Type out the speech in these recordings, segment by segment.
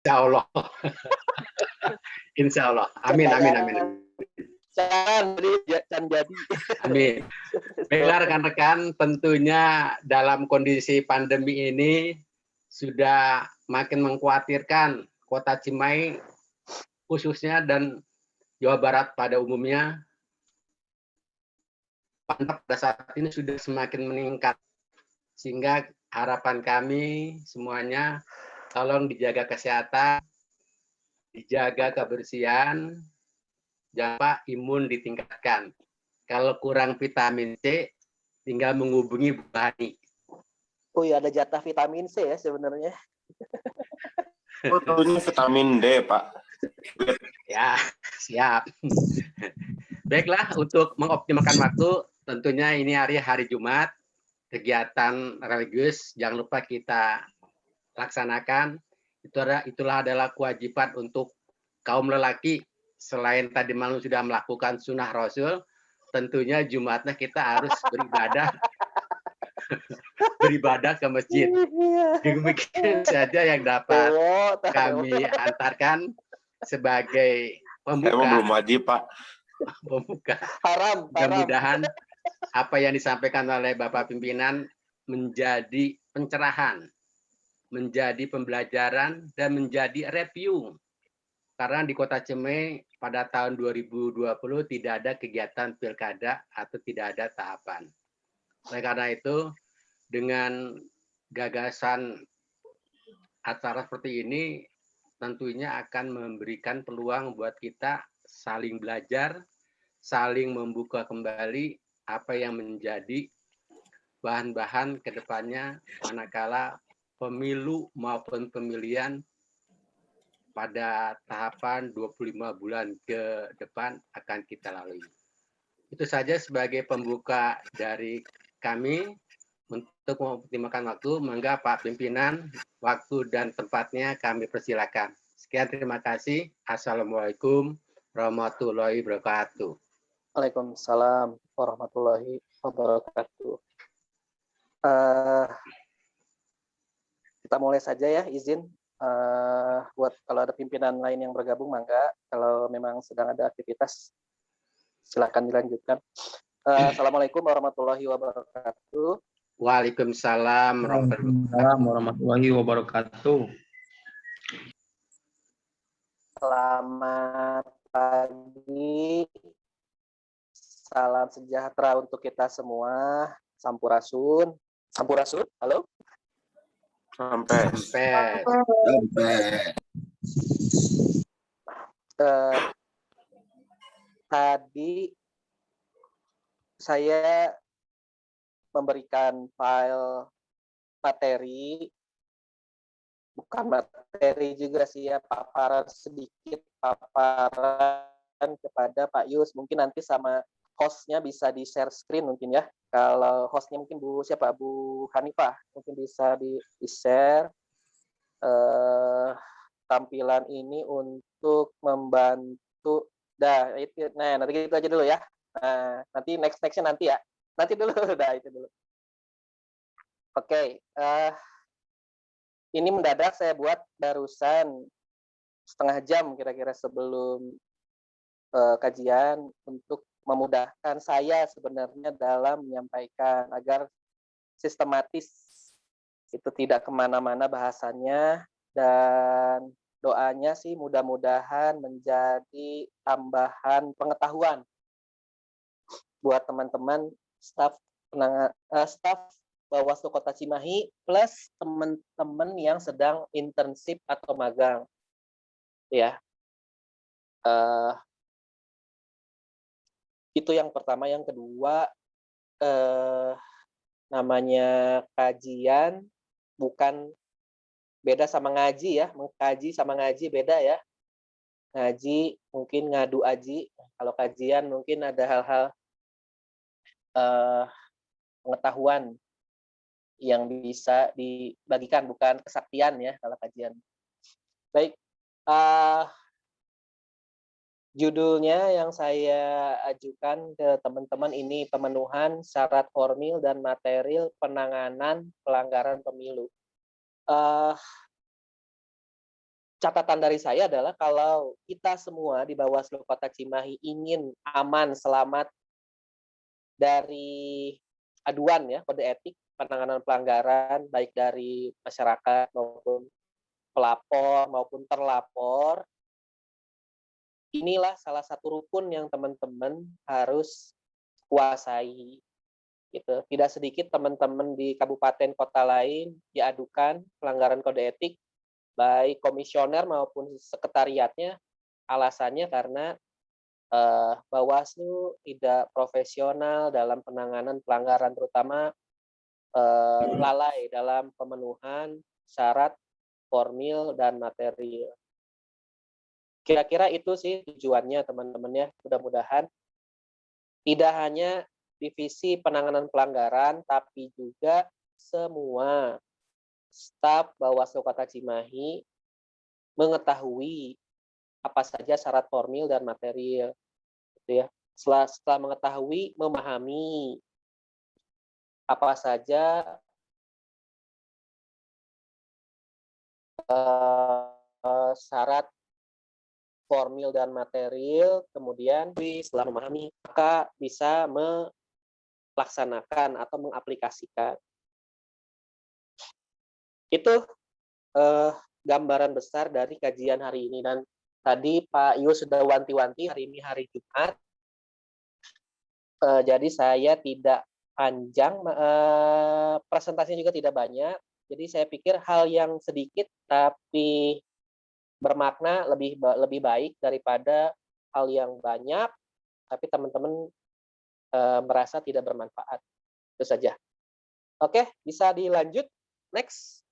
Insya Allah. Insya Allah. Amin, amin, amin, amin. Jadi. Amin. Baiklah rekan-rekan, tentunya dalam kondisi pandemi ini sudah makin mengkhawatirkan Kota Cimahi khususnya dan Jawa Barat pada umumnya. Pada saat ini sudah semakin meningkat. Sehingga harapan kami semuanya tolong dijaga kesehatan, dijaga kebersihan, jangan imun ditingkatkan. Kalau kurang vitamin C, tinggal menghubungi Bu Hani. Oh iya, ada jatah vitamin C ya sebenarnya. Butuhnya vitamin D, Pak. Ya, siap. Baiklah, untuk mengoptimalkan waktu, tentunya ini hari Jumat, kegiatan religius, jangan lupa kita laksanakan. Itulah adalah kewajiban untuk kaum lelaki. Selain tadi malam sudah melakukan sunnah Rasul, tentunya Jumatnya kita harus beribadah ke masjid. Demikian saja yang dapat kami antarkan sebagai pembuka. Emang belum wajib, Pak. Pembuka. Haram. Mudah-mudahan apa yang disampaikan oleh Bapak Pimpinan menjadi pencerahan, menjadi pembelajaran, dan menjadi review. Karena di Kota Cimahi pada tahun 2020 tidak ada kegiatan pilkada atau tidak ada tahapan. Oleh karena itu, dengan gagasan acara seperti ini, tentunya akan memberikan peluang buat kita saling belajar, saling membuka kembali apa yang menjadi bahan-bahan ke depannya manakala pemilu maupun pemilihan pada tahapan 25 bulan ke depan akan kita lalui. Itu saja sebagai pembuka dari kami. Untuk mengoptimalkan waktu, mangga Pak Pimpinan, waktu dan tempatnya kami persilakan. Sekian, terima kasih. Assalamualaikum warahmatullahi wabarakatuh. Waalaikumsalam warahmatullahi wabarakatuh. Kita mulai saja ya, izin. Buat kalau ada pimpinan lain yang bergabung, mangga. Kalau memang sedang ada aktivitas, silakan dilanjutkan. Assalamualaikum warahmatullahi wabarakatuh. Waalaikumsalam warahmatullahi wabarakatuh. Selamat pagi. Salam sejahtera untuk kita semua. Sampurasun. Sampurasun, halo? Sampai. Tadi saya memberikan file materi, bukan materi juga sih ya, paparan kepada Pak Yus. Mungkin nanti sama hostnya bisa di-share screen mungkin ya. Kalau hostnya mungkin Bu Hanifah, mungkin bisa di-share tampilan ini untuk membantu. Nah, nanti gitu aja dulu ya. Nah, nanti nextnya nanti ya. Nanti dulu, itu dulu. Oke, ini mendadak saya buat barusan setengah jam kira-kira sebelum kajian untuk memudahkan saya sebenarnya dalam menyampaikan agar sistematis, itu tidak kemana-mana bahasannya, dan doanya sih mudah-mudahan menjadi tambahan pengetahuan buat teman-teman staf Bawaslu Kota Cimahi plus teman-teman yang sedang internship atau magang, ya. Itu yang pertama. Yang kedua, namanya kajian bukan beda sama ngaji ya. Mengkaji sama ngaji beda ya. Ngaji mungkin ngadu aji, kalau kajian mungkin ada hal-hal pengetahuan yang bisa dibagikan, bukan kesaktian ya kalau kajian. Baik, judulnya yang saya ajukan ke teman-teman ini pemenuhan syarat formil dan material penanganan pelanggaran pemilu. catatan dari saya adalah kalau kita semua di Bawaslu Kota Cimahi ingin aman, selamat dari aduan ya, kode etik penanganan pelanggaran baik dari masyarakat maupun pelapor maupun terlapor, inilah salah satu rukun yang teman-teman harus kuasai. Gitu. Tidak sedikit teman-teman di kabupaten kota lain diadukan pelanggaran kode etik baik komisioner maupun sekretariatnya, alasannya karena Bawaslu tidak profesional dalam penanganan pelanggaran, terutama lalai dalam pemenuhan syarat formil dan material. Kira-kira itu sih tujuannya teman-teman ya. Mudah-mudahan tidak hanya divisi penanganan pelanggaran, tapi juga semua staf Bawaslu Kota Cimahi mengetahui apa saja syarat formil dan material, gitu ya. Setelah mengetahui, memahami apa saja syarat formil dan material, kemudian setelah memahami maka bisa melaksanakan atau mengaplikasikan. Itu gambaran besar dari kajian hari ini. Dan tadi Pak Io sudah wanti-wanti hari ini hari Jumat, jadi saya tidak panjang, presentasinya juga tidak banyak. Jadi saya pikir hal yang sedikit tapi bermakna lebih baik daripada hal yang banyak tapi teman-teman merasa tidak bermanfaat. Itu saja. Oke, bisa dilanjut. Next.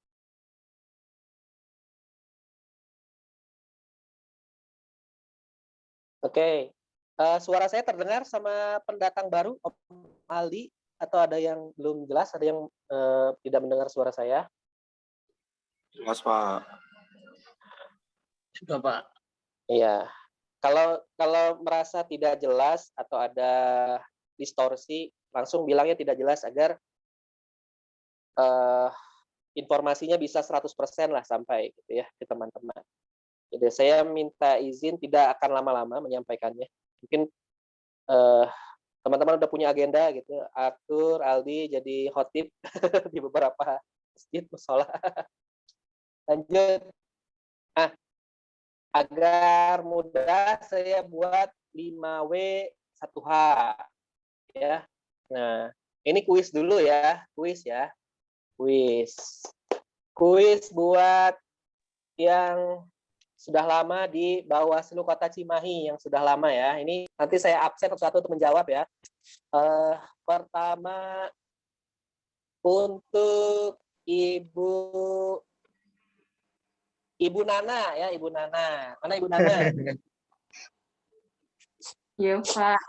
Oke. Suara saya terdengar sama pendatang baru, Om Aldi, atau ada yang belum jelas, ada yang tidak mendengar suara saya? Jelas, Pak. Sudah, Pak. Iya. Kalau merasa tidak jelas atau ada distorsi, langsung bilangnya tidak jelas agar informasinya bisa 100% lah sampai gitu ya ke teman-teman. Jadi saya minta izin tidak akan lama-lama menyampaikannya. Mungkin teman-teman udah punya agenda gitu. Arthur, Aldi jadi khotib di beberapa masjid, mushola. Lanjut. Nah, agar mudah saya buat 5W 1H ya. Nah, ini kuis dulu ya, kuis ya. Kuis buat yang sudah lama di Bawaslu Kota Cimahi, yang sudah lama ya. Ini nanti saya absen satu-satu untuk menjawab ya. Pertama untuk Ibu Nana ya, Ibu Nana. Mana Ibu Nana? Iya, Pak.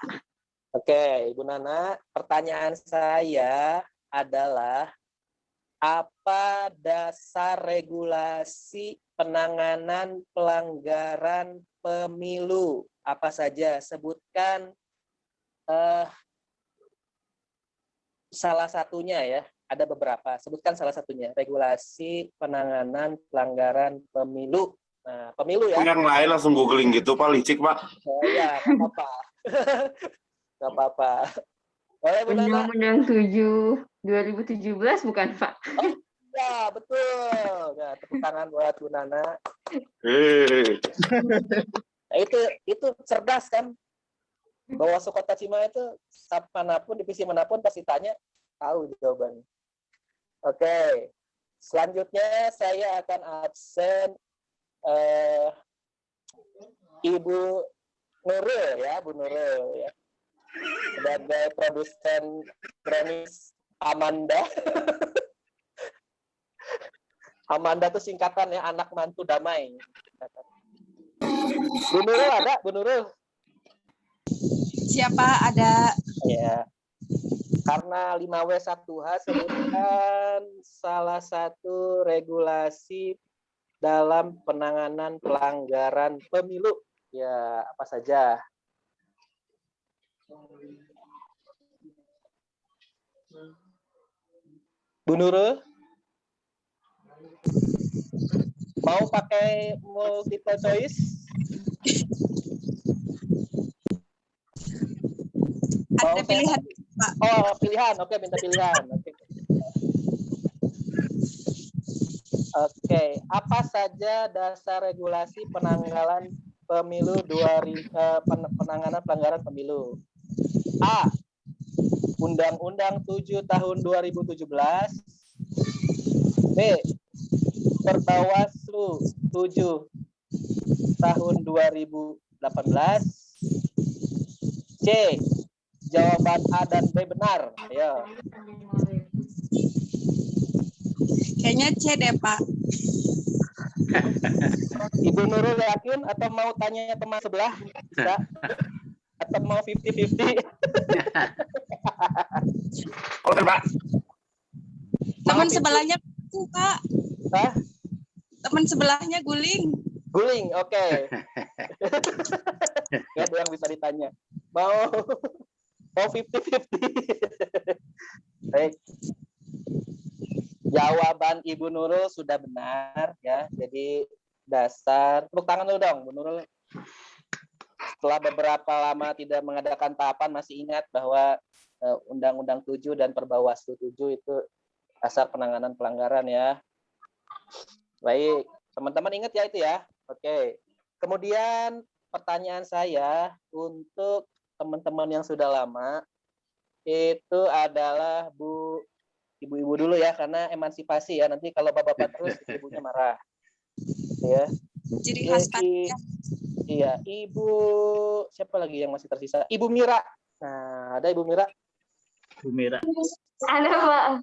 Oke, Ibu Nana, pertanyaan saya adalah apa dasar regulasi penanganan pelanggaran pemilu? Apa saja? Sebutkan salah satunya ya. Ada beberapa. Sebutkan salah satunya. Regulasi penanganan pelanggaran pemilu. Nah, pemilu ya. Yang lain langsung googling gitu, Pak. Licik, Pak. Oh ya, nggak apa-apa. Nggak apa-apa. Boleh, Bu Nana? Undang-Undang 7 2017 bukan, Pak? Oh, ya, betul. Nah, tepuk tangan buat Bu Nana. Nah, itu cerdas kan? Bawaslu Kota Cimahi itu manapun, divisi manapun pasti tanya, tahu jawabannya. Oke. Selanjutnya saya akan absen Ibu Nurul ya, Bu Nurul ya. Sebagai produsen Gramis Amanda. Amanda itu singkatan ya, anak mantu damai. Bu Nurul ada? Bu Nurul? Siapa ada? Ya. Karena 5W 1H sebutkan salah satu regulasi dalam penanganan pelanggaran pemilu. Ya, apa saja? Bu Nurul? Mau pakai multiple choice? Ada pilihan, Pak. Oh, pilihan. Oke, minta pilihan. Oke, apa saja dasar regulasi penanggalan pemilu penanganan pelanggaran pemilu? A. Undang-Undang 7 tahun 2017. B. Perbawaslu 7 tahun 2018. C. Jawaban A dan B benar. Ayo. Kayaknya C deh, Pak. Ibu Nurul yakin atau mau tanya teman sebelah? Bisa? Atau mau 50-50? Oke, Pak. Teman Maaf, sebelahnya aku, Pak. Hah? Teman sebelahnya guling. Guling, oke. Gak ada yang bisa ditanya. Mau 50-50? Baik. Jawaban Ibu Nurul sudah benar ya. Jadi dasar, tepuk tangan dulu dong, Bu Nurul. Setelah beberapa lama tidak mengadakan tahapan, masih ingat bahwa Undang-Undang 7 dan Perbawaslu 7 itu dasar penanganan pelanggaran ya. Baik, teman-teman ingat ya itu ya. Oke. Kemudian pertanyaan saya untuk teman-teman yang sudah lama itu adalah ibu-ibu dulu ya, karena emansipasi ya. Nanti kalau bapak-bapak terus ibunya marah. Ya. Jadi khas Pak. Iya, Ibu siapa lagi yang masih tersisa? Ibu Mira. Nah, ada Ibu Mira. Bu Mira. Ada, Pak.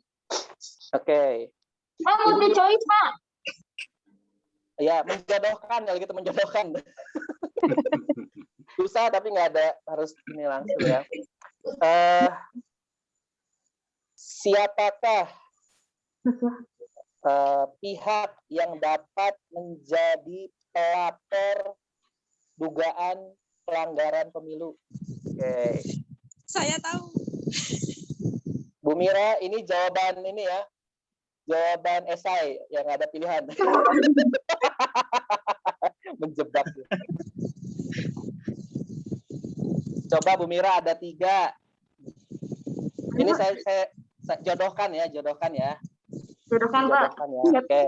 Oke. Pak, multi choice, Pak. Ya, menjodohkan kalau gitu, menjodohkan. Susah tapi nggak ada, harus ini langsung ya. Siapakah pihak yang dapat menjadi pelapor dugaan pelanggaran pemilu? Oke. Saya tahu. Bu Mira, ini jawaban ini ya. Jawaban esai yang ada pilihan. Menjebak. Coba Bu Mira, ada 3. Ini saya jodohkan ya. Jodohkan, Pak. Jodohkan ya. Oke.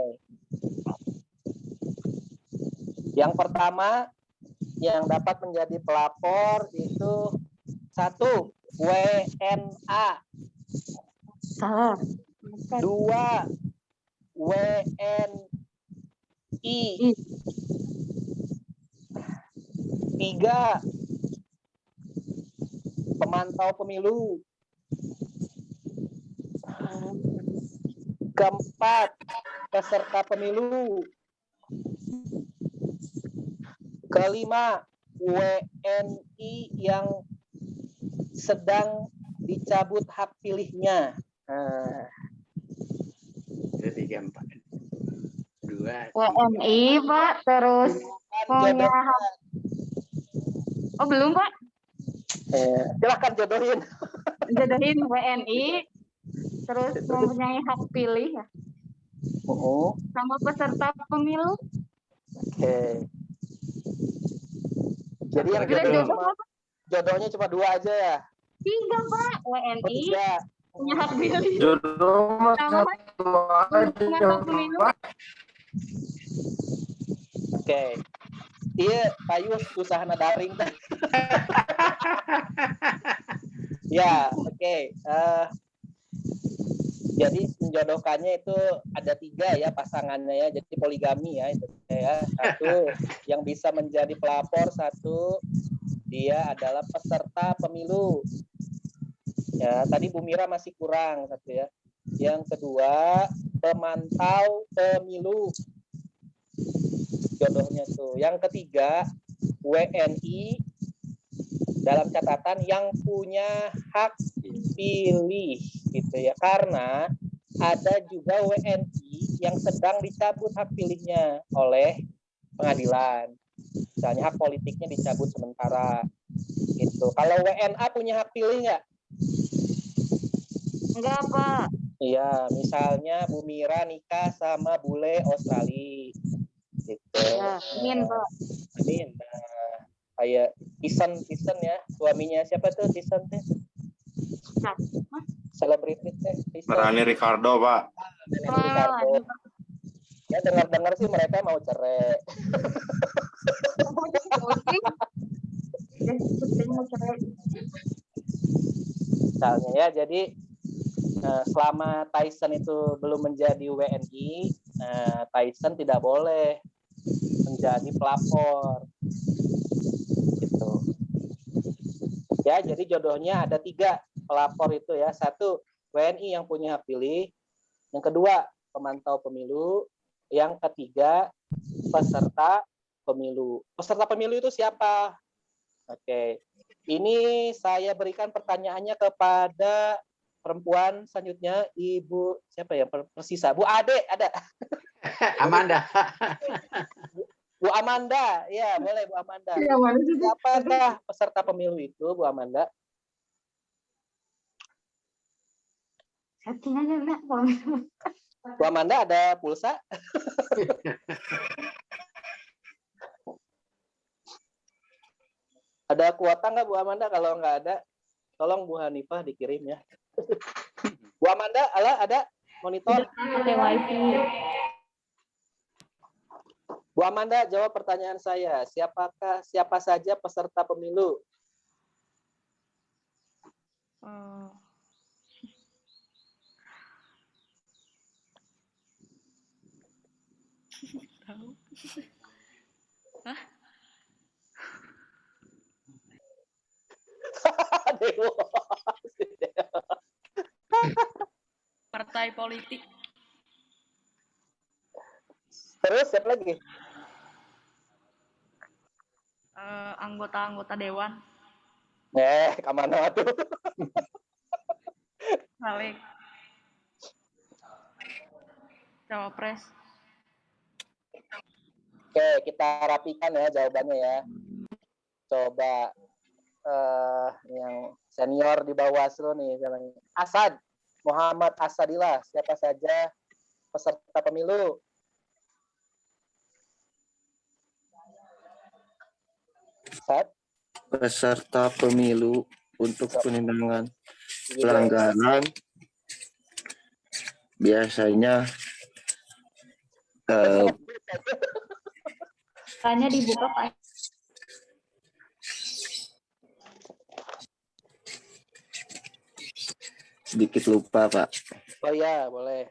Yang pertama yang dapat menjadi pelapor itu 1, WNA. Salah. 2, WNI. 3, pemantau pemilu. 4, peserta pemilu. 5, WNI yang sedang dicabut hak pilihnya. Itu 3, 4. 2. WNI, Pak. Terus punya hak. Oh, belum, Pak. Silahkan jodohin. Jodohin WNI. Terus mempunyai hak pilih ya. Sama peserta pemilu. Oke. Jadi yang jodohnya cuma 2 aja ya? 3, Pak. WNI. 3. Punya hak pilih. Jodoh Sama peserta pemilu. Oke. Iya, Payu usaha daring. Ya, oke. Jadi menjodohkannya itu ada 3 ya pasangannya ya. Jadi poligami ya itu ya. 1 yang bisa menjadi pelapor, 1 dia adalah peserta pemilu. Ya, tadi Bu Mira masih kurang 1 ya. Yang kedua, pemantau pemilu. Jodohnya tuh. Yang ketiga, WNI dalam catatan yang punya hak pilih gitu ya. Karena ada juga WNI yang sedang dicabut hak pilihnya oleh pengadilan. Misalnya hak politiknya dicabut sementara. Gitu. Kalau WNA punya hak pilih nggak? Enggak, Pak. Iya, misalnya Bu Mira nikah sama bule Australia. Gitu. Ya, amin, Pak. Amin. Nah, kayak Tisan ya, suaminya siapa tuh Tisan teh? Selebritis teh Tisan. Rani Ricardo, Pak. Ricardo. Ya dengar-dengar sih mereka mau cerai. Misalnya ya, jadi selama Tyson itu belum menjadi WNI, Tyson tidak boleh menjadi pelapor. Gitu. Ya, jadi jodohnya ada 3 pelapor itu ya. 1, WNI yang punya hak pilih. Yang kedua, pemantau pemilu. Yang ketiga, peserta pemilu. Peserta pemilu itu siapa? Oke. Ini saya berikan pertanyaannya kepada perempuan selanjutnya, Ibu siapa ya? Persisa. Bu Ade ada. Amanda. Bu Amanda, ya boleh Bu Amanda. Ya, mana sih? Siapakah peserta pemilu itu, Bu Amanda? Setting aja, Nak. Bu Amanda ada pulsa? Ada kuota nggak Bu Amanda? Kalau nggak ada, tolong Bu Hanifah dikirim ya. Bu Amanda, ada monitor? Pakai wifi. Bu Amanda, jawab pertanyaan saya. Siapa saja peserta pemilu? Tahu. Hah? Partai politik. Terus siapa lagi? Anggota-anggota dewan. Kemana tuh? Caleg. Cawapres. Oke, kita rapikan ya jawabannya ya. Coba yang senior di Bawaslu nih, Asad, Muhammad Asadillah, siapa saja peserta pemilu? Asad? Peserta pemilu untuk penindakan pelanggaran biasanya Tanya dibuka, Pak. sedikit lupa, Pak. Oh ya, boleh.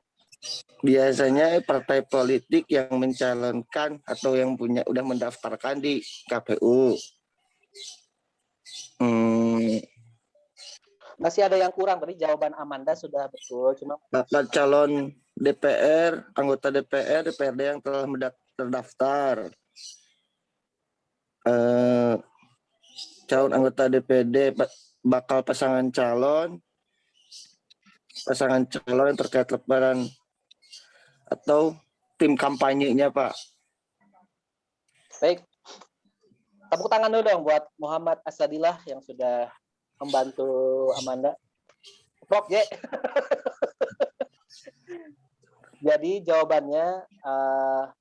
Biasanya partai politik yang mencalonkan atau yang udah mendaftarkan di KPU. Masih ada yang kurang, tadi jawaban Amanda sudah betul, cuma Bakal calon DPR, anggota DPR, DPRD yang telah terdaftar. Calon anggota DPD, bakal pasangan calon yang terkait lebaran atau tim kampanyenya, Pak. baik. Tepuk tangan dulu dong buat Muhammad Asadillah yang sudah membantu Amanda. Prok, J. Jadi jawabannya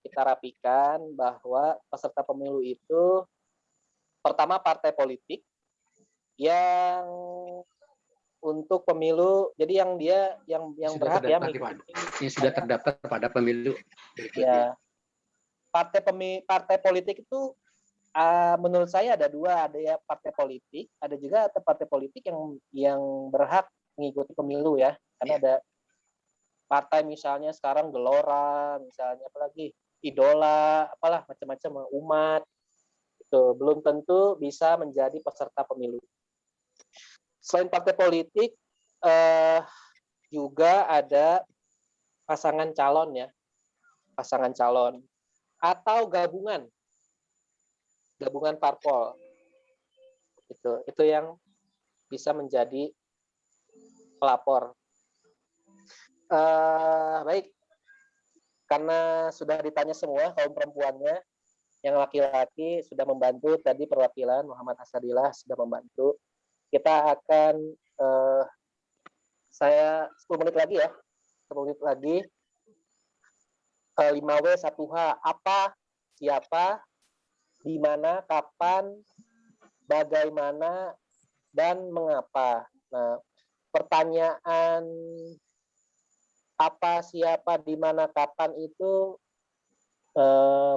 kita rapikan bahwa peserta pemilu itu pertama partai politik yang untuk pemilu, jadi yang berhak ya yang sudah terdaftar pada pemilu. Ya, partai politik itu menurut saya ada 2, ada ya partai politik, ada juga partai politik yang berhak mengikuti pemilu ya, karena ada partai misalnya sekarang Gelora, misalnya apalagi Idola, apalah macam-macam umat, itu belum tentu bisa menjadi peserta pemilu. Selain partai politik, juga ada pasangan calon ya, pasangan calon atau gabungan parpol. Itu yang bisa menjadi pelapor. Baik, karena sudah ditanya semua kaum perempuannya, yang laki-laki sudah membantu tadi perwakilan Muhammad Asadillah sudah membantu. Kita akan saya 10 menit lagi ya, 10 menit lagi. 5W 1H, apa siapa, di mana, kapan, bagaimana, dan mengapa. Nah, pertanyaan apa, siapa, di mana, kapan itu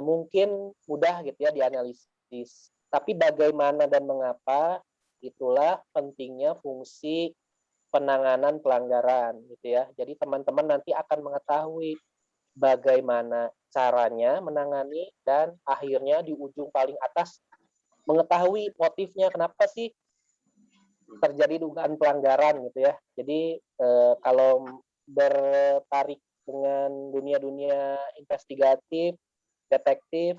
mungkin mudah gitu ya dianalisis. Tapi bagaimana dan mengapa, itulah pentingnya fungsi penanganan pelanggaran gitu ya. Jadi teman-teman nanti akan mengetahui bagaimana caranya menangani dan akhirnya di ujung paling atas mengetahui motifnya kenapa sih terjadi dugaan pelanggaran gitu ya. Jadi kalau bertarik dengan dunia-dunia investigatif, detektif,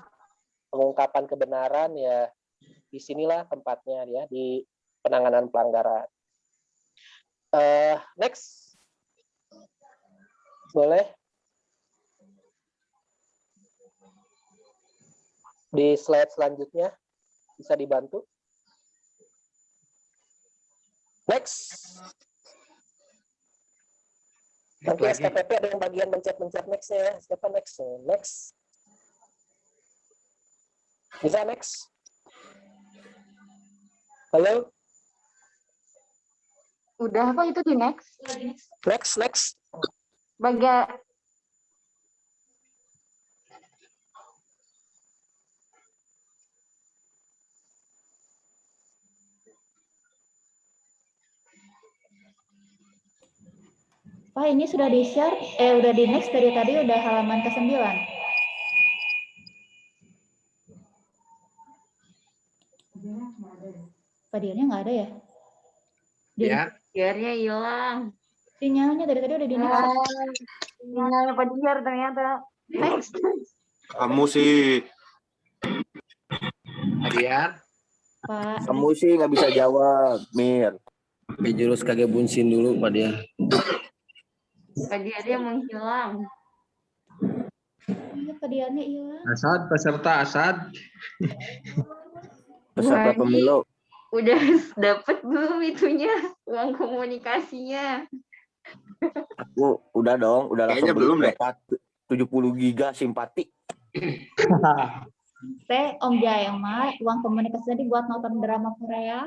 pengungkapan kebenaran ya disinilah tempatnya ya di penanganan pelanggaran. Next, boleh di slide selanjutnya bisa dibantu. Next. Nanti SKPP ada yang bagian mencet-mencet next ya. Siapa next? Next. Bisa next? Halo? Udah kok itu di next. Next. Bagian Pak, ini sudah di-share, udah di next dari tadi, udah halaman ke-9. Pak Diannya nggak ada ya? Ya, Diarnya hilang. Sinyalnya dari tadi udah di next. Sinyalnya Pak Diar ternyata. Next. Kamu sih. Adiar. Pak. Kamu sih nggak bisa jawab, Mir. Jurus kage bunsin dulu Pak dia. Pak Diarnya menghilang. Iya, Pak Diarnya hilang. Asad, peserta Asad. Peserta pemilu. Udah dapat belum itunya uang komunikasinya? Aku udah dong, udah Kayaknya langsung belum deh. dapat 70 giga simpati. Teh Om Jaema, uang komunikasi tadi buat nonton drama Korea.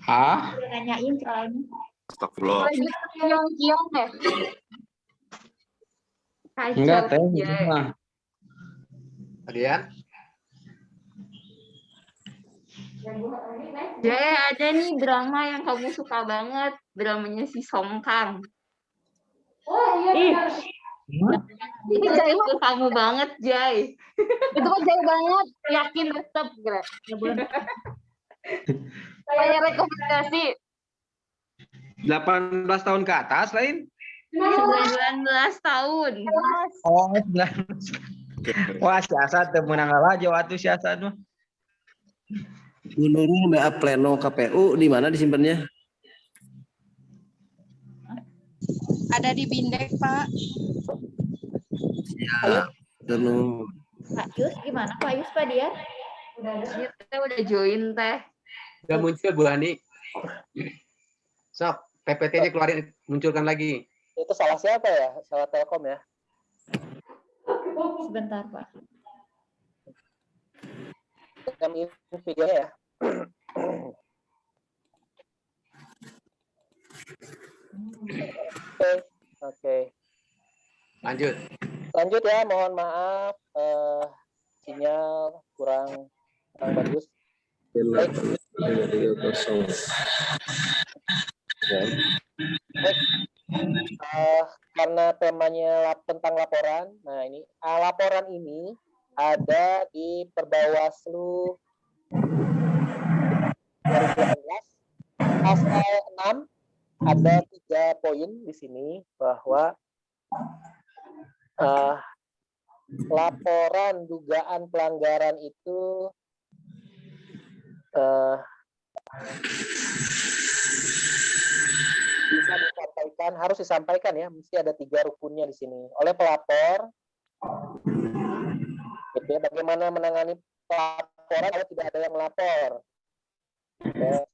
Hah? Udah nanyain soalnya. Astagfirullah. Lagi kiong-kiong deh. Enggak, Teh. Jay. Adiar. Jay, ada nih drama yang kamu suka banget, dramanya si Song Kang. Oh iya. Ini Jay ke kamu banget, Jay. Itu kan Jay banget, yakin tetap gerak. Ya belum. Saya rekomendasi 18 tahun ke atas lain? 19 tahun. Oh, 19. Wah, si Asad teu meunang ngalajo atuh si Asad mah. Menurut BA Pleno KPU di mana disimpannya? Ada di Bindek, Pak. Ya, tentu. Pak Yus gimana Pak Yus, Pak Diar? Udah join teh. Udah muncul Bu Hani. Sok, PPT-nya keluarin, munculkan lagi. Itu salah siapa ya? Salah Telkom ya? Sebentar Pak. Yang ini videonya ya? Oke. Lanjut. Lanjut ya, mohon maaf sinyal kurang bagus. Baik. Karena temanya tentang laporan, nah ini laporan ini ada di Perbawaslu 2018 pasal 6 ada 3 poin di sini bahwa laporan dugaan pelanggaran itu bisa disampaikan, harus disampaikan ya, mesti ada 3 rukunnya di sini oleh pelapor. Gitu ya, bagaimana menangani laporan kalau tidak ada yang melapor. Ya.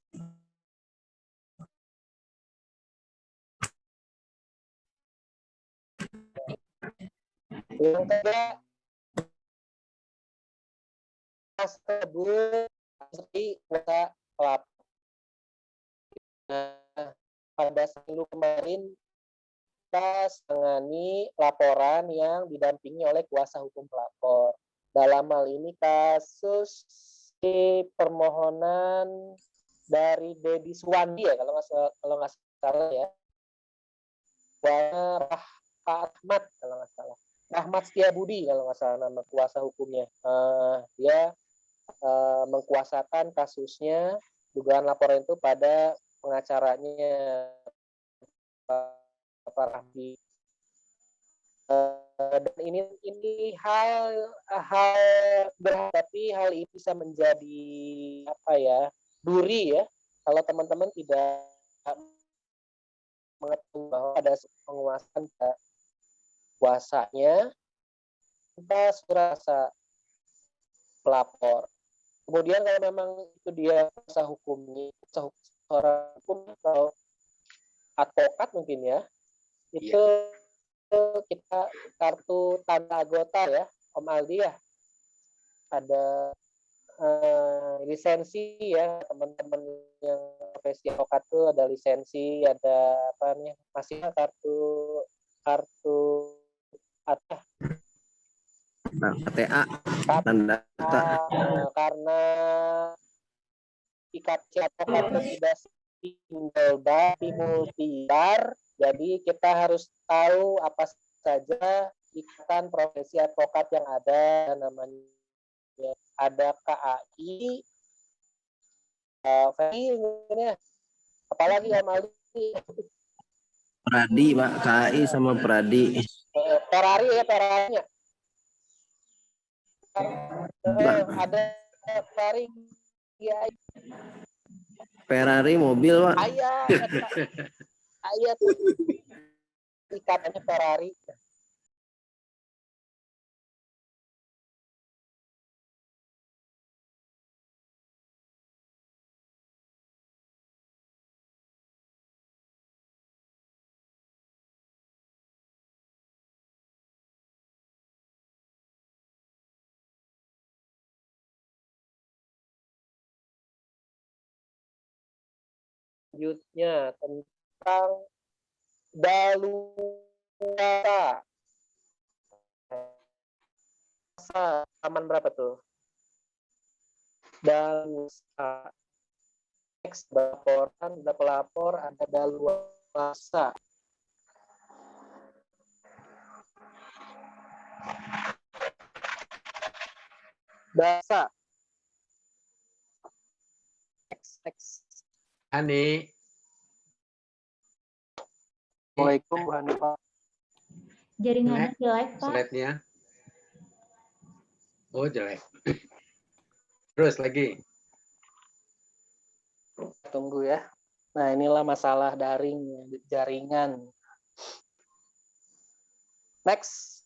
Yang kedua, tersebut seperti kuasa pelapor. Nah, pada minggu kemarin kita menangani laporan yang didampingi oleh kuasa hukum pelapor. Dalam hal ini kasus permohonan dari Dedi Suwandi ya kalau nggak salah ya. Pak Ahmad kalau nggak salah. Rahmat Setiabudi kalau nggak salah nama kuasa hukumnya. Dia mengkuasakan kasusnya dugaan laporan itu pada pengacaranya Pak Rahdi. Dan ini hal berat, tapi hal ini bisa menjadi duri ya kalau teman-teman tidak mengetahui bahwa ada penguasaan kuasanya kita rasa pelapor. Kemudian kalau memang itu dia kuasa hukumnya, seorang hukum atau advokat mungkin ya, itu kita kartu tanda anggota ya, Om Aldi ya, ada lisensi ya, teman-teman yang profesi advokat itu ada lisensi, ada apa nih, masih kartu KTA tanda karena IKC advokat sudah single bar, multi-bar, jadi kita harus tahu apa saja ikatan profesi advokat yang ada, namanya ada KAI, apalagi Om Aldi, Pradi Pak, KAI sama Pradi. Ferrari ya, Ferrari-nya. Ada Ferrari ya. Ferrari mobil Pak. Ayah tuh ikatannya Ferrari. Selanjutnya tentang daluarsa. Halaman berapa tuh? Daluarsa. Teks laporan, ada pelapor, ada daluarsa. Dasa. Teks. Hani. Assalamualaikum Bu Hani, Pak. Jaringannya jelek, Pak. Slide-nya. Oh, jelek. Terus lagi. Tunggu ya. Nah, inilah masalah daring, jaringan. Next.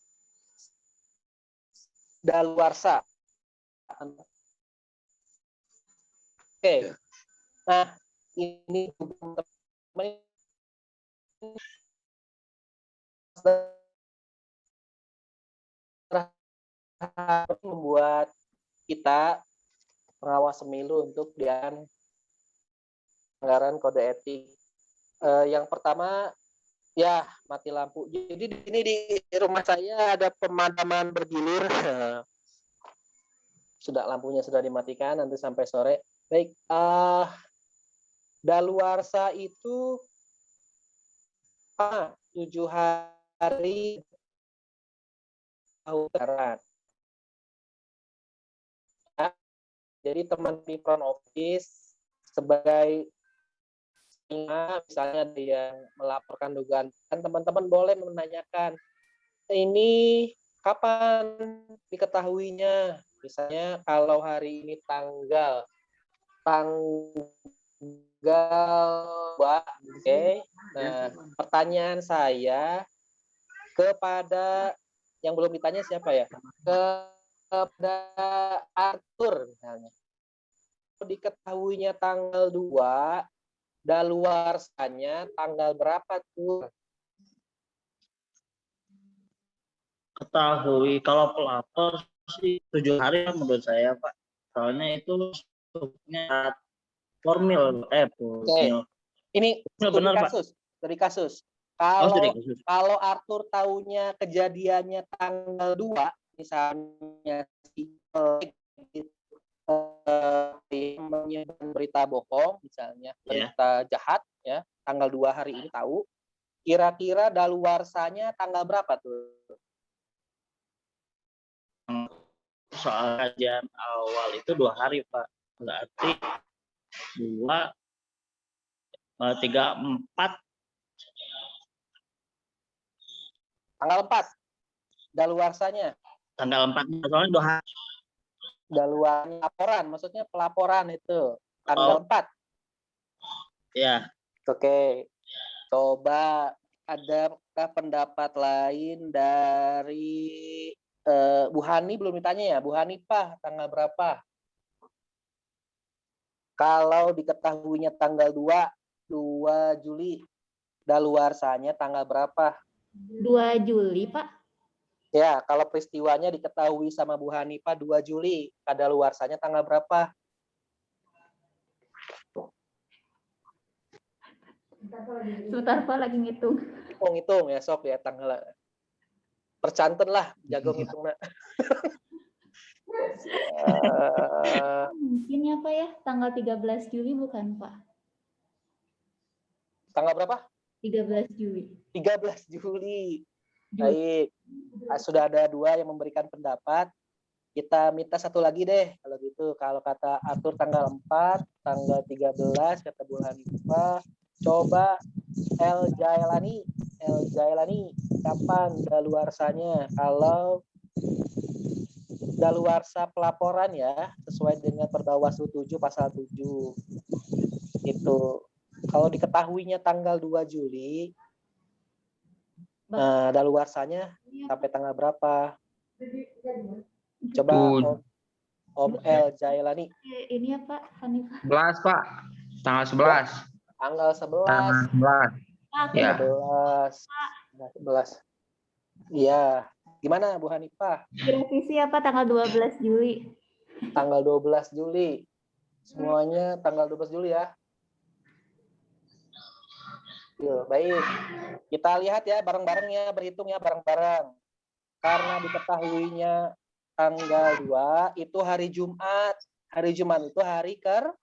Daluarsa. Oke. Nah, ini membuat kita pengawas pemilu untuk anggaran kode etik. Yang pertama ya mati lampu. Jadi di sini di rumah saya ada pemadaman bergilir. Lampunya sudah dimatikan nanti sampai sore. Baik, daluarsa itu 7 hari anggaran. Jadi teman di front office sebagai misalnya dia melaporkan dugaan, kan teman-teman boleh menanyakan ini kapan diketahuinya. Misalnya kalau hari ini tanggal 2, oke. Nah, pertanyaan saya kepada yang belum ditanya siapa ya? Kepada Arthur misalnya. Diketahuinya tanggal 2, daluarsanya tanggal berapa tuh? Ketahui kalau pelapor sih 7 hari menurut saya Pak. Soalnya itu masuknya formil, formil. Ini Benar, studi Pak. kasus, studi kasus. Oh, studi Kalau kasus. kalau Arthur tahunya kejadiannya tanggal 2, misalnya si menyebar berita bohong, misalnya berita jahat, ya, tanggal 2 hari ini tahu, kira-kira daluarsanya tanggal berapa tuh? Soal kajian awal itu 2 hari, Pak. Berarti 2, 3, 4. Tanggal 4 daluarsanya. Tanggal 4, soalnya 2 hari. Daluarsa laporan, maksudnya pelaporan itu tanggal 4. Ya. Oke. Coba adakah pendapat lain dari Bu Hani? Belum ditanya ya, Bu Hanifah tanggal berapa? Kalau diketahuinya tanggal 2 Juli, daluarsanya tanggal berapa? 2 Juli, Pak. Ya, kalau peristiwanya diketahui sama Bu Hanifah 2 Juli, kadaluarsanya tanggal berapa? Sebentar, Pak, lagi ngitung. Oh, ngitung ya, sok ya tanggal. Percanten lah, jago ngitung. Mungkin ya, Pak ya, tanggal 13 Juli bukan, Pak? Tanggal berapa? 13 Juli. 13 Juli. Baik. Nah, sudah ada 2 yang memberikan pendapat. Kita minta satu lagi deh kalau gitu. Kalau kata Arthur tanggal 4, tanggal 13 kata Bu Hanifah. Coba El Jailani, kapan daluarsanya? Kalau daluarsa pelaporan ya, sesuai dengan Perbawaslu 7 pasal 7. Itu. Kalau diketahuinya tanggal 2 Juli, daluarsanya sampai tanggal berapa? Coba Om El Jailani. Ini ya, Pak Hanifah. 11, Pak. Tanggal 11. Tanggal 11. Tanggal 11. Ya. 11. Iya. Gimana Bu Hanifah? Direvisi apa tanggal 12 Juli? Tanggal 12 Juli. Semuanya tanggal 12 Juli ya. Yo, baik. Kita lihat ya bareng-bareng ya, berhitung ya bareng-bareng. Karena diketahuinya tanggal 2 itu hari Jumat. Hari Jumat itu hari kerja.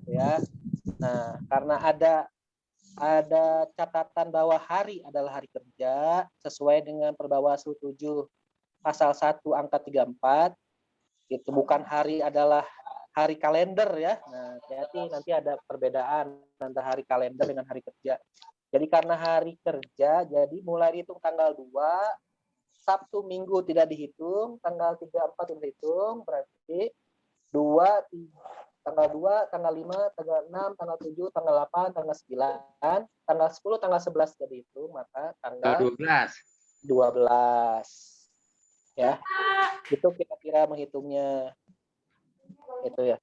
Ya. Nah, karena ada catatan bahwa hari adalah hari kerja sesuai dengan Perbawaslu 7 pasal 1 angka 34. Itu bukan hari adalah hari kalender ya. Nah, hati-hati nanti ada perbedaan antara hari kalender dengan hari kerja. Jadi karena hari kerja, jadi mulai dihitung tanggal 2, Sabtu Minggu tidak dihitung, tanggal 3, 4 tidak dihitung, berarti 2, tanggal 2, tanggal 5, tanggal 6, tanggal 7, tanggal 8, tanggal 9, tanggal 10, tanggal 11 tidak dihitung, maka tanggal 12. Ya. Itu kira-kira menghitungnya. Itu ya.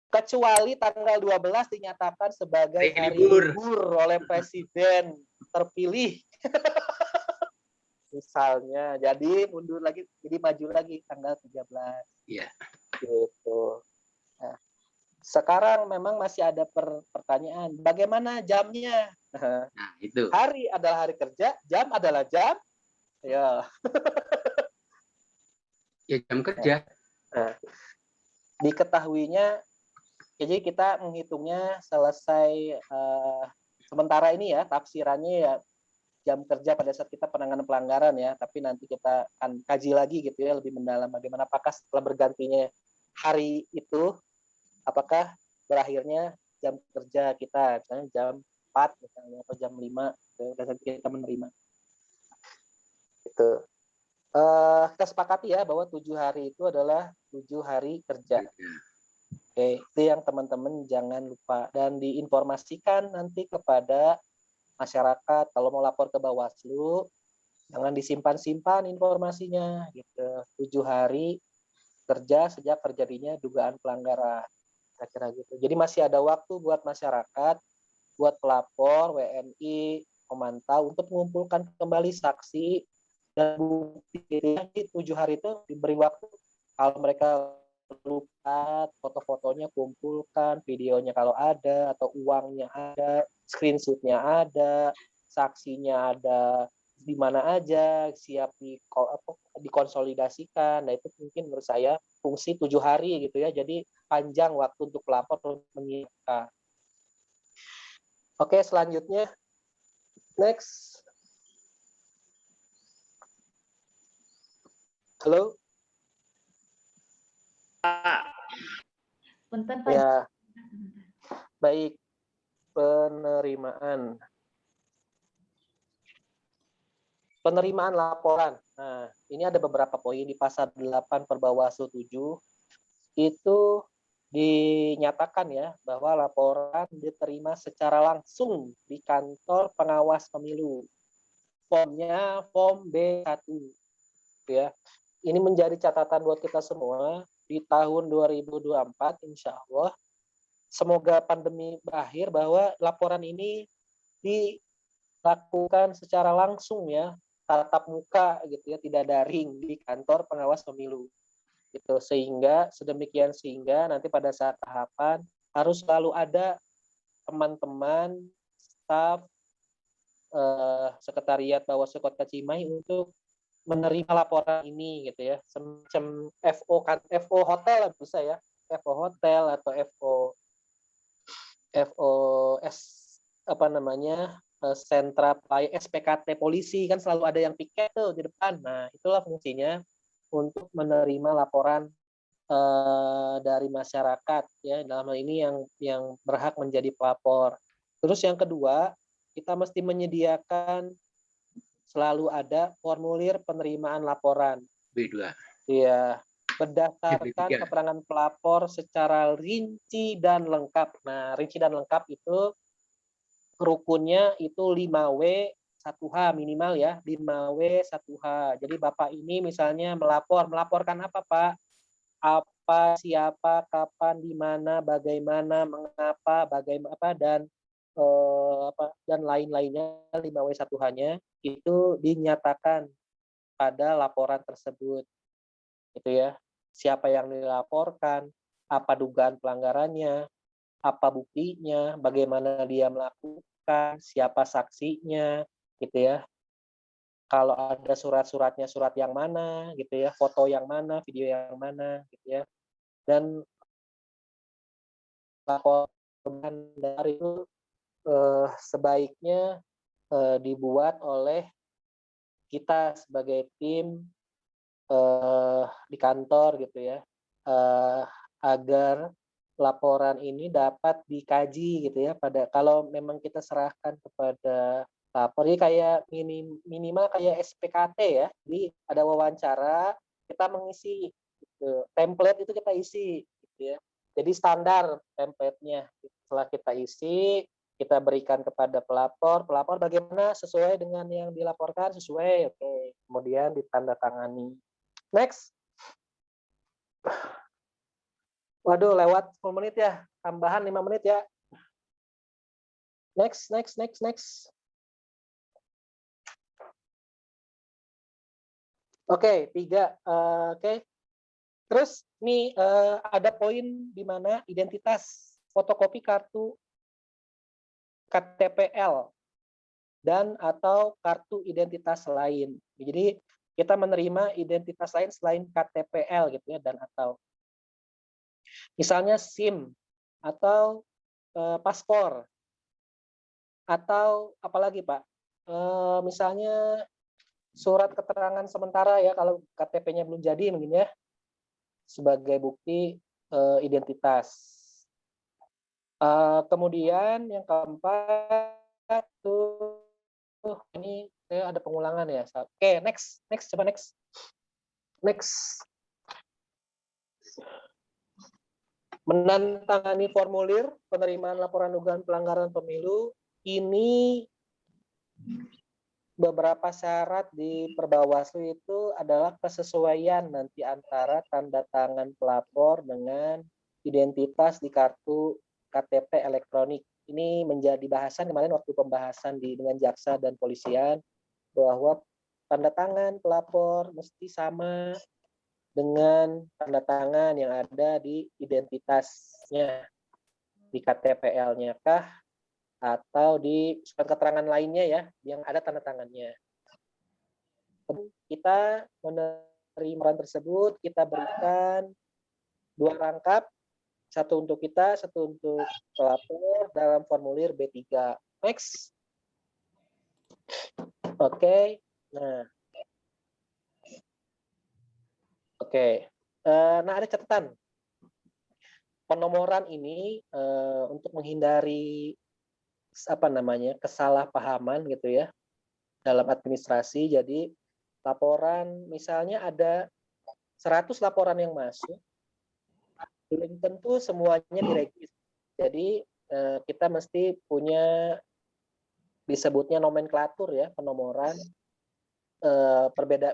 Kecuali tanggal 12 dinyatakan sebagai hari libur oleh presiden terpilih. Misalnya, jadi mundur lagi, jadi maju lagi tanggal 13. Iya. Gitu. Nah, sekarang memang masih ada pertanyaan, bagaimana jamnya? Nah, itu. Hari adalah hari kerja, jam adalah jam. Ya. Ya jam kerja. Nah, diketahuinya, jadi kita menghitungnya selesai sementara ini ya, tafsirannya ya jam kerja pada saat kita penanganan pelanggaran ya, tapi nanti kita akan kaji lagi gitu ya lebih mendalam bagaimana apakah setelah bergantinya hari itu apakah berakhirnya jam kerja kita misalnya jam 4 misalnya atau jam 5 dan nanti kita menerima itu. Kita sepakati ya bahwa 7 hari itu adalah 7 hari kerja. Oke, itu yang teman-teman jangan lupa dan diinformasikan nanti kepada masyarakat kalau mau lapor ke Bawaslu jangan disimpan-simpan informasinya gitu. 7 hari kerja sejak terjadinya dugaan pelanggaran. Kira-kira gitu. Jadi masih ada waktu buat masyarakat, buat pelapor, WNI, memantau untuk mengumpulkan kembali saksi dan bukti. 7 hari itu diberi waktu Kalau mereka lupa, foto-fotonya kumpulkan, videonya kalau ada, atau uangnya ada, screenshotnya ada, saksinya ada di mana aja, siap dikonsolidasikan. Nah itu mungkin menurut saya fungsi 7 hari gitu ya, jadi panjang waktu untuk pelapor menyiapkan. Oke, selanjutnya next. Halo. Punten, Pak. Ya, baik. Penerimaan laporan. Nah, ini ada beberapa poin di pasal 8 Perbawaslu 7. Itu dinyatakan ya bahwa laporan diterima secara langsung di kantor pengawas pemilu. Formnya form B1. Ya. Ini menjadi catatan buat kita semua di tahun 2024 insya Allah. Semoga pandemi berakhir bahwa laporan ini dilakukan secara langsung ya, tatap muka gitu ya, tidak daring di kantor pengawas pemilu. Gitu, sehingga nanti pada saat tahapan harus selalu ada teman-teman staf sekretariat Bawaslu Kota Cimahi untuk menerima laporan ini gitu ya, semacam FO hotel bisa ya, FO hotel atau FOS sentra pelayan SPKT polisi kan selalu ada yang piket tuh di depan. Nah itulah fungsinya untuk menerima laporan dari masyarakat ya, dalam hal ini yang berhak menjadi pelapor. Terus yang kedua, kita mesti menyediakan selalu ada formulir penerimaan laporan. B2. Iya, berdasarkan keterangan pelapor secara rinci dan lengkap. Nah, rinci dan lengkap itu rukunnya itu 5W 1H minimal ya, 5W 1H. Jadi Bapak ini misalnya melaporkan apa Pak? Apa, siapa, kapan, di mana, bagaimana, mengapa, dan dan lain-lainnya 5W 1H-nya itu dinyatakan pada laporan tersebut. Gitu ya. Siapa yang dilaporkan, apa dugaan pelanggarannya, apa buktinya, bagaimana dia melakukan, siapa saksinya, gitu ya. Kalau ada surat-suratnya, surat yang mana, gitu ya, foto yang mana, video yang mana, gitu ya. Dan laporan dari itu sebaiknya dibuat oleh kita sebagai tim di kantor gitu ya, agar laporan ini dapat dikaji gitu ya, kalau memang kita serahkan kepada lapor, jadi kayak minimal kayak SPKT ya, jadi ada wawancara, kita mengisi gitu. Template itu kita isi gitu ya, jadi standar template-nya setelah kita isi, kita berikan kepada pelapor bagaimana sesuai dengan yang dilaporkan, sesuai, oke, kemudian ditandatangani. Next. Waduh, lewat 10 menit ya, tambahan 5 menit ya. Next. Oke, 3. Oke. Terus nih ada poin di mana identitas fotokopi kartu KTPL dan atau kartu identitas lain. Jadi kita menerima identitas lain selain KTPL gitu ya, dan atau misalnya SIM atau paspor atau apalagi Pak, misalnya surat keterangan sementara ya kalau KTP-nya belum jadi mungkin ya, sebagai bukti identitas. Kemudian yang keempat tuh ini saya ada pengulangan ya. Oke, next, coba next. Menandatangani formulir penerimaan laporan dugaan pelanggaran pemilu, ini beberapa syarat di Perbawaslu itu adalah kesesuaian nanti antara tanda tangan pelapor dengan identitas di kartu KTP elektronik. Ini menjadi bahasan kemarin waktu pembahasan dengan jaksa dan polisian, bahwa tanda tangan pelapor mesti sama dengan tanda tangan yang ada di identitasnya, di KTPL-nya kah, atau di surat keterangan lainnya ya, yang ada tanda tangannya. Kita menerima laporan tersebut, kita berikan 2 rangkap, satu untuk kita, satu untuk pelapor dalam formulir B3. Next. Oke. Nah. Oke. Nah, ada catatan. Penomoran ini untuk menghindari kesalahpahaman gitu ya dalam administrasi. Jadi laporan misalnya ada 100 laporan yang masuk, belum tentu semuanya diregistrasi. Jadi kita mesti punya disebutnya nomenklatur ya, penomoran,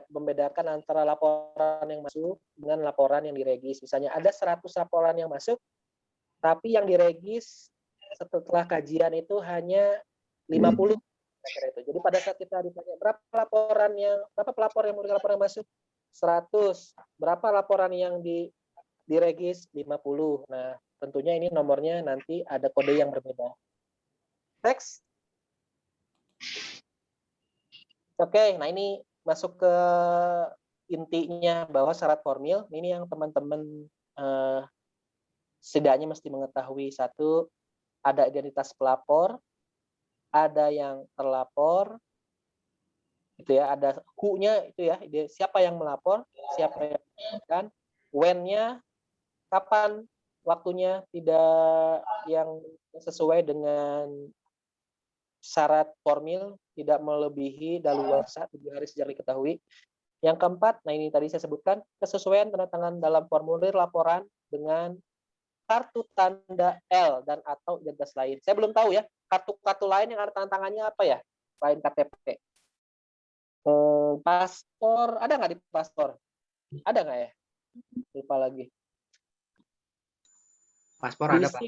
membedakan antara laporan yang masuk dengan laporan yang diregis. Misalnya ada 100 laporan yang masuk, tapi yang diregis setelah kajian itu hanya 50. Jadi pada saat kita ditanya berapa pelapor yang memberikan laporan yang masuk, 100. Berapa laporan yang diregis, 50. Nah, tentunya ini nomornya nanti ada kode yang berbeda. Next. Oke, nah ini masuk ke intinya bahwa syarat formil. Ini yang teman-teman setidaknya mesti mengetahui. Satu, ada identitas pelapor, ada yang terlapor, itu ya, ada who-nya itu ya, siapa yang melapor, siapa yang melaporkan, when-nya, kapan waktunya, tidak yang sesuai dengan syarat formil, tidak melebihi daluarsa 7 hari sejak diketahui. Yang keempat, nah ini tadi saya sebutkan, kesesuaian tanda tangan dalam formulir laporan dengan kartu tanda L dan atau identitas lain. Saya belum tahu ya, kartu-kartu lain yang ada tanda tangannya apa ya, selain KTP. Paspor, ada nggak di paspor? Ada nggak ya? Lupa lagi. Paspor ada, Pak.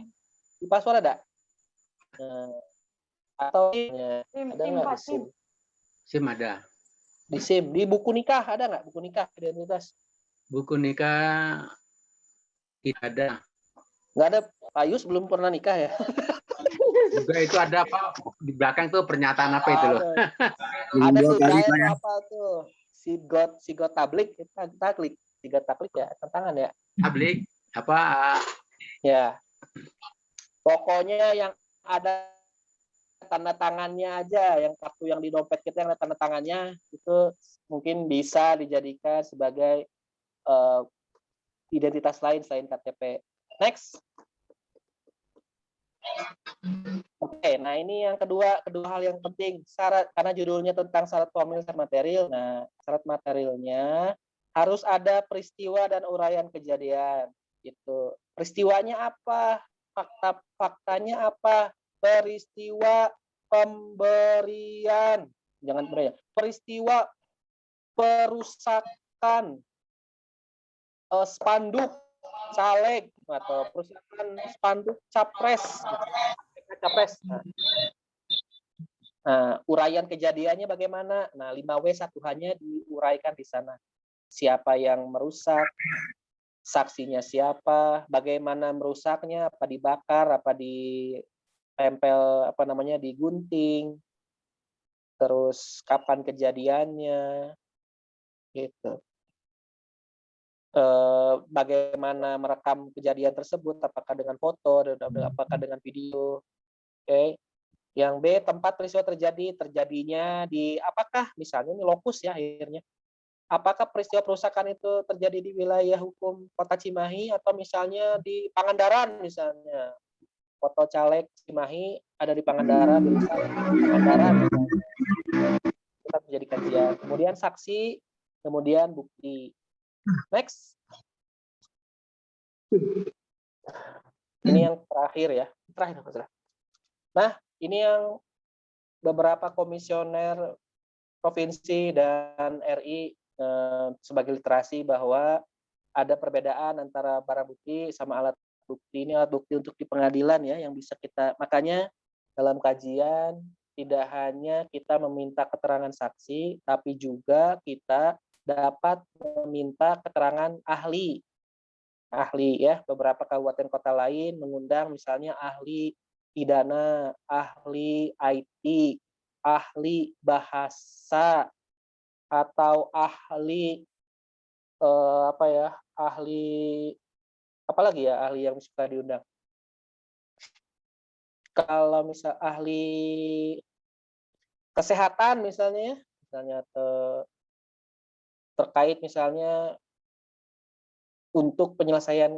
Di paspor ada? Atau ada nggak di SIM? SIM ada. Di SIM, di buku nikah ada nggak? Buku nikah identitas? Buku nikah tidak ada. Nggak ada. Pak Yus belum pernah nikah ya? Juga itu ada Pak, di belakang tuh pernyataan apa itu loh. Ada tuh, saya apa tuh? Sigot tablik, kita klik sigot tablik ya, tantangan ya. Tablik apa? Ya. Pokoknya yang ada tanda tangannya aja, yang kartu yang di dompet kita yang ada tanda tangannya itu mungkin bisa dijadikan sebagai identitas lain selain KTP. Next. Oke, nah ini yang kedua hal yang penting, syarat, karena judulnya tentang syarat formil dan material. Nah, syarat materialnya harus ada peristiwa dan uraian kejadian. Gitu. Peristiwanya apa? Faktanya apa? Peristiwa pemberian, jangan pemberian. Peristiwa perusakan spanduk caleg atau perusakan spanduk capres. Nah, uraian kejadiannya bagaimana? Nah, 5W1H-nya diuraikan di sana. Siapa yang merusak, saksinya siapa, bagaimana merusaknya, apa dibakar, apa ditempel, digunting, terus kapan kejadiannya, gitu. Bagaimana merekam kejadian tersebut, apakah dengan foto, apakah dengan video. Oke. Yang B, tempat peristiwa terjadinya di apakah misalnya ini lokus ya akhirnya. Apakah peristiwa perusakan itu terjadi di wilayah hukum Kota Cimahi atau misalnya di Pangandaran misalnya. Foto caleg Cimahi ada di Pangandaran, kita menjadi kajian. Kemudian saksi, kemudian bukti. Next. Ini yang terakhir ya. Terakhir. Nah, ini yang beberapa komisioner provinsi dan RI sebagai literasi bahwa ada perbedaan antara barang bukti sama alat bukti. Ini alat bukti untuk di pengadilan ya, yang bisa kita, makanya dalam kajian tidak hanya kita meminta keterangan saksi, tapi juga kita dapat meminta keterangan ahli ya. Beberapa kabupaten kota lain mengundang misalnya ahli pidana, ahli IT, ahli bahasa, atau ahli ahli apalagi ya, ahli yang suka diundang. Kalau misal ahli kesehatan misalnya terkait misalnya untuk penyelesaian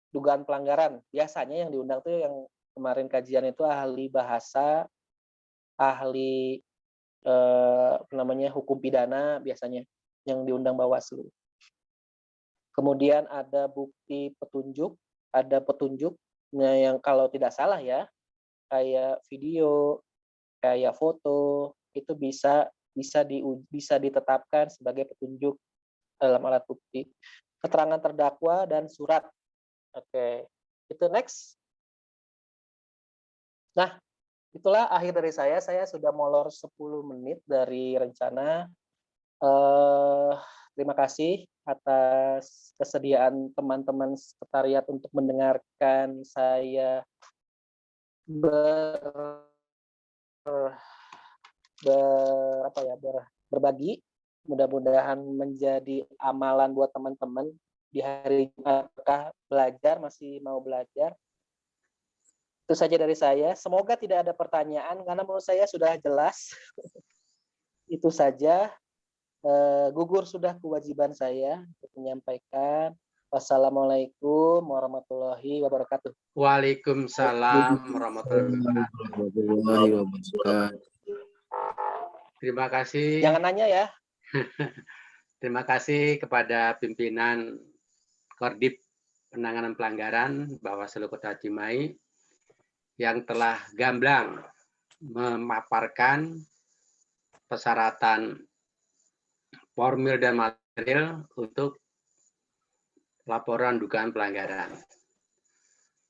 dugaan pelanggaran, biasanya yang diundang tuh yang kemarin kajian itu ahli bahasa, ahli hukum pidana biasanya yang diundang Bawaslu. Kemudian ada bukti petunjuk, ada petunjuknya yang kalau tidak salah ya, kayak video, kayak foto, itu bisa ditetapkan sebagai petunjuk dalam alat bukti. Keterangan terdakwa dan surat. Oke, itu next. Nah, itulah akhir dari saya. Saya sudah molor 10 menit dari rencana. Terima kasih atas kesediaan teman-teman sekretariat untuk mendengarkan saya berbagi. Mudah-mudahan menjadi amalan buat teman-teman di hari apakah belajar, masih mau belajar. Itu saja dari saya. Semoga tidak ada pertanyaan karena menurut saya sudah jelas. Itu saja. Gugur sudah kewajiban saya untuk menyampaikan. Wassalamualaikum warahmatullahi wabarakatuh. Waalaikumsalam warahmatullahi wabarakatuh. Terima kasih. Jangan nanya ya. Terima kasih kepada pimpinan Kordip Penanganan Pelanggaran Bawaslu Kota Cimahi yang telah gamblang memaparkan persyaratan formil dan material untuk laporan dugaan pelanggaran.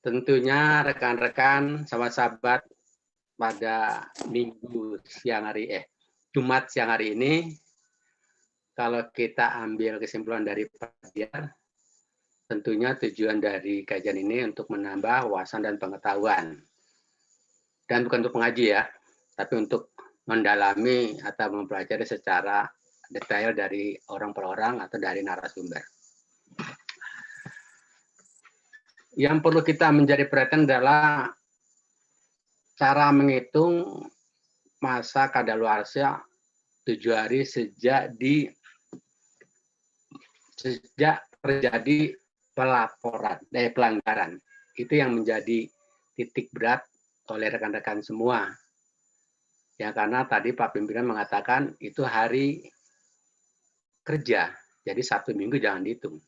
Tentunya rekan-rekan, sahabat-sahabat, pada Jumat siang hari ini, kalau kita ambil kesimpulan dari kajian, tentunya tujuan dari kajian ini untuk menambah wawasan dan pengetahuan. Dan bukan untuk mengaji ya, tapi untuk mendalami atau mempelajari secara detail dari orang per orang atau dari narasumber. Yang perlu kita menjadi perhatian adalah cara menghitung masa kadaluarsa 7 hari sejak terjadi pelanggaran. Itu yang menjadi titik berat oleh rekan-rekan semua. Ya, karena tadi Pak Pimpinan mengatakan itu hari kerja, jadi 1 minggu jangan dihitung,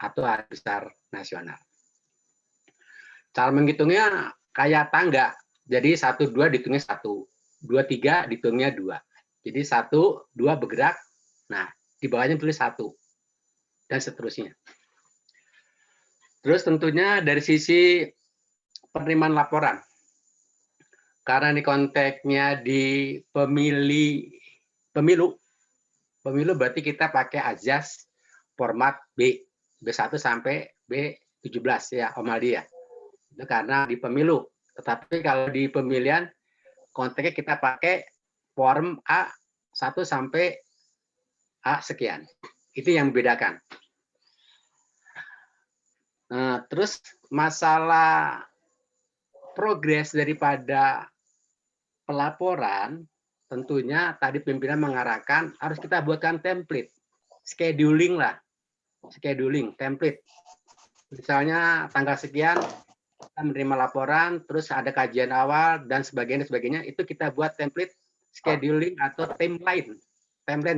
atau hari besar nasional. Cara menghitungnya kayak tangga, jadi 1, 2 dihitungnya 1, 2, 3 dihitungnya 2. Jadi 1, 2 bergerak, nah di bawahnya tulis 1, dan seterusnya. Terus tentunya dari sisi penerimaan laporan, karena ini konteksnya di pemilu berarti kita pakai azas format B1 sampai B17 ya, Om Aldi ya. Itu karena di pemilu. Tetapi kalau di pemilihan konteksnya kita pakai form A1 sampai A sekian. Itu yang membedakan. Nah, terus masalah progres daripada pelaporan, tentunya tadi pimpinan mengarahkan harus kita buatkan template, scheduling, template. Misalnya tanggal sekian kita menerima laporan, terus ada kajian awal dan sebagainya, itu kita buat template scheduling atau timeline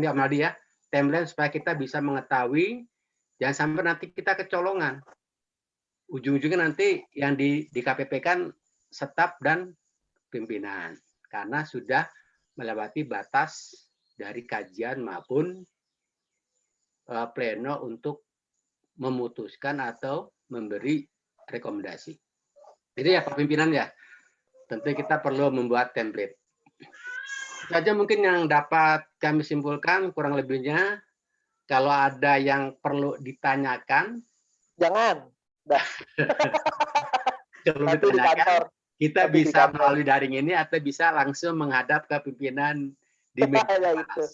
ya Om Aldi ya, timeline supaya kita bisa mengetahui, jangan sampai nanti kita kecolongan. Ujung-ujungnya nanti yang di KPP kan staf dan pimpinan, karena sudah melewati batas dari kajian maupun pleno untuk memutuskan atau memberi rekomendasi. Jadi ya Pak Pimpinan ya, tentu kita perlu membuat template. Itu saja mungkin yang dapat kami simpulkan, kurang lebihnya kalau ada yang perlu ditanyakan, Jangan. Dah. kalau Nanti di ditanyakan, kantor. kita Nanti di bisa kantor. melalui daring ini atau bisa langsung menghadap ke pimpinan di meja Ya, itu. panas.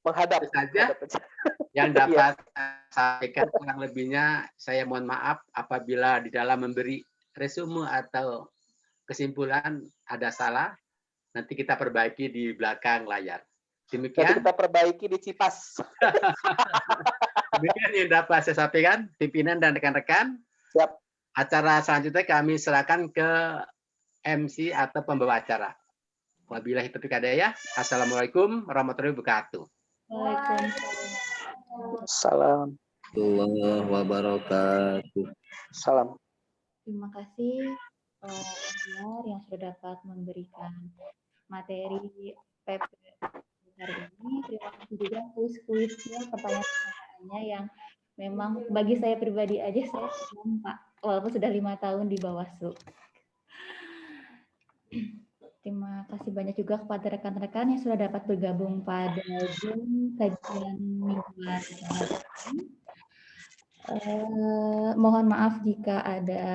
Menghadap. Itu saja yang dapat saya sampaikan. Kurang lebihnya saya mohon maaf apabila di dalam memberi resume atau kesimpulan ada salah. Nanti kita perbaiki di belakang layar. Nanti Demikian. kita perbaiki di Cipas. Demikian yang dapat saya sampaikan, pimpinan dan rekan-rekan. Siap. Acara selanjutnya kami serahkan ke MC atau pembawa acara. Wabillahi taufiq hidayah. Assalamualaikum warahmatullahi wabarakatuh. Salam. Allah wabarakatuh. Salam. Terima kasih Anwar yang sudah dapat memberikan materi PP hari ini. Terima kasih juga kuis-kuisnya, pertanyaan-pertanyaannya yang memang bagi saya pribadi aja saya senang Pak, walaupun sudah 5 tahun di Bawaslu. Terima kasih banyak juga kepada rekan-rekan yang sudah dapat bergabung pada Zoom kajian mingguan. Mohon maaf jika ada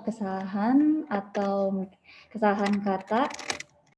kesalahan atau kesalahan kata.